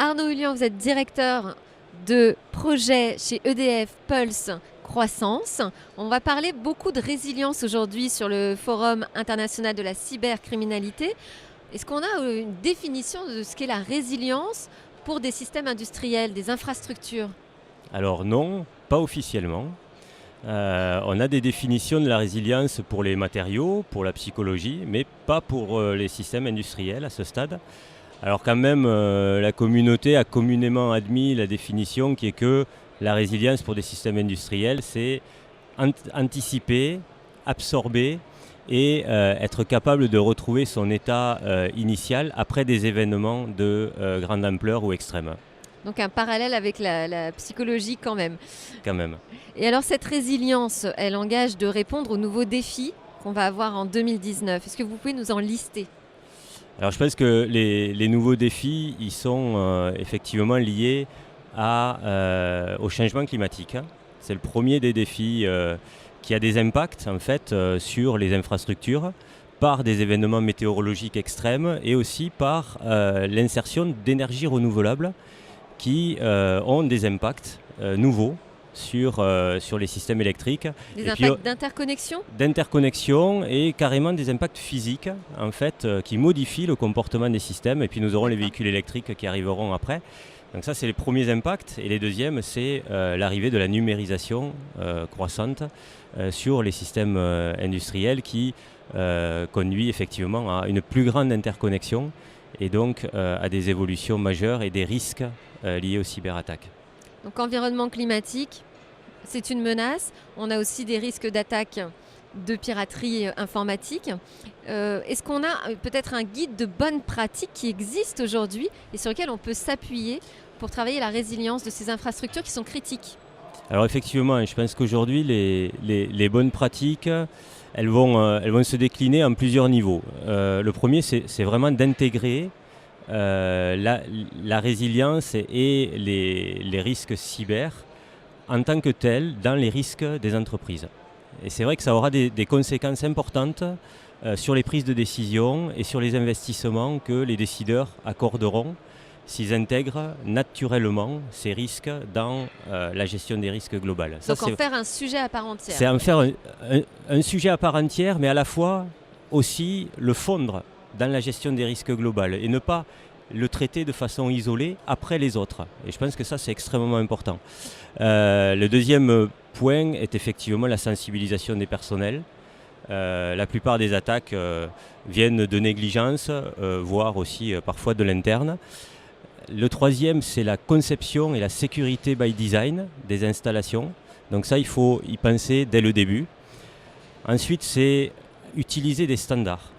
Arnaud Hullian, vous êtes directeur de projet chez EDF Pulse Croissance. On va parler beaucoup de résilience aujourd'hui sur le Forum international de la cybercriminalité. Est-ce qu'on a une définition de ce qu'est la résilience pour des systèmes industriels, des infrastructures? Alors non, pas officiellement. On a des définitions de la résilience pour les matériaux, pour la psychologie, mais pas pour les systèmes industriels à ce stade. Alors quand même, la communauté a communément admis la définition qui est que la résilience pour des systèmes industriels, c'est anticiper, absorber et être capable de retrouver son état initial après des événements de grande ampleur ou extrême. Donc un parallèle avec la psychologie quand même. Quand même. Et alors cette résilience, elle engage de répondre aux nouveaux défis qu'on va avoir en 2019. Est-ce que vous pouvez nous en lister ? Alors je pense que les nouveaux défis, ils sont effectivement liés au changement climatique. C'est le premier des défis qui a des impacts en fait sur les infrastructures par des événements météorologiques extrêmes et aussi par l'insertion d'énergies renouvelables qui ont des impacts nouveaux sur les systèmes électriques. Des impacts d'interconnexion ? D'interconnexion et carrément des impacts physiques en fait, qui modifient le comportement des systèmes. Et puis nous aurons les véhicules électriques qui arriveront après. Donc ça, c'est les premiers impacts. Et les deuxièmes, c'est l'arrivée de la numérisation croissante sur les systèmes industriels qui conduit effectivement à une plus grande interconnexion et donc à des évolutions majeures et des risques liés aux cyberattaques. Donc environnement climatique, c'est une menace. On a aussi des risques d'attaque de piraterie informatique. Est-ce qu'on a peut-être un guide de bonnes pratiques qui existe aujourd'hui et sur lequel on peut s'appuyer pour travailler la résilience de ces infrastructures qui sont critiques ? Alors effectivement, je pense qu'aujourd'hui, les bonnes pratiques, elles vont se décliner en plusieurs niveaux. Le premier, c'est vraiment d'intégrer la résilience et les risques cyber en tant que tels dans les risques des entreprises. Et c'est vrai que ça aura des conséquences importantes sur les prises de décision et sur les investissements que les décideurs accorderont s'ils intègrent naturellement ces risques dans la gestion des risques globales. Donc en faire un sujet à part entière. C'est en faire un sujet à part entière, mais à la fois aussi le fondre dans la gestion des risques globales et ne pas le traiter de façon isolée après les autres. Et je pense que ça, c'est extrêmement important. Le deuxième point est effectivement la sensibilisation des personnels. La plupart des attaques viennent de négligence, voire aussi parfois de l'interne. Le troisième, c'est la conception et la sécurité by design des installations. Donc ça, il faut y penser dès le début. Ensuite, c'est utiliser des standards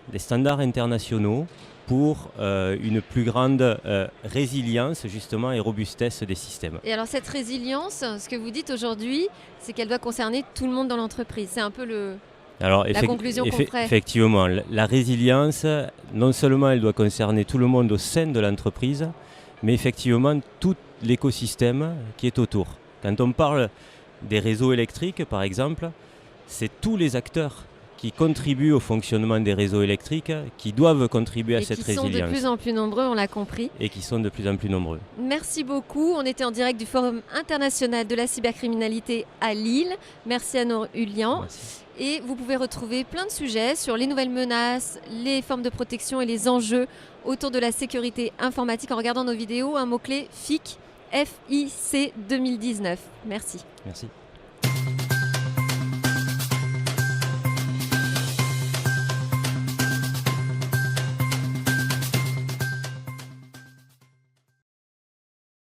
internationaux pour une plus grande résilience justement et robustesse des systèmes. Et alors cette résilience, ce que vous dites aujourd'hui, c'est qu'elle doit concerner tout le monde dans l'entreprise. C'est un peu la conclusion qu'on ferait. Effectivement, la résilience, non seulement elle doit concerner tout le monde au sein de l'entreprise, mais effectivement tout l'écosystème qui est autour. Quand on parle des réseaux électriques, par exemple, c'est tous les acteurs qui contribuent au fonctionnement des réseaux électriques, qui doivent contribuer à cette résilience. Et qui sont de plus en plus nombreux, on l'a compris. Et qui sont de plus en plus nombreux. Merci beaucoup. On était en direct du Forum international de la cybercriminalité à Lille. Merci Arnaud Hullian. Merci. Et vous pouvez retrouver plein de sujets sur les nouvelles menaces, les formes de protection et les enjeux autour de la sécurité informatique en regardant nos vidéos. Un mot-clé FIC, FIC 2019. Merci. Merci.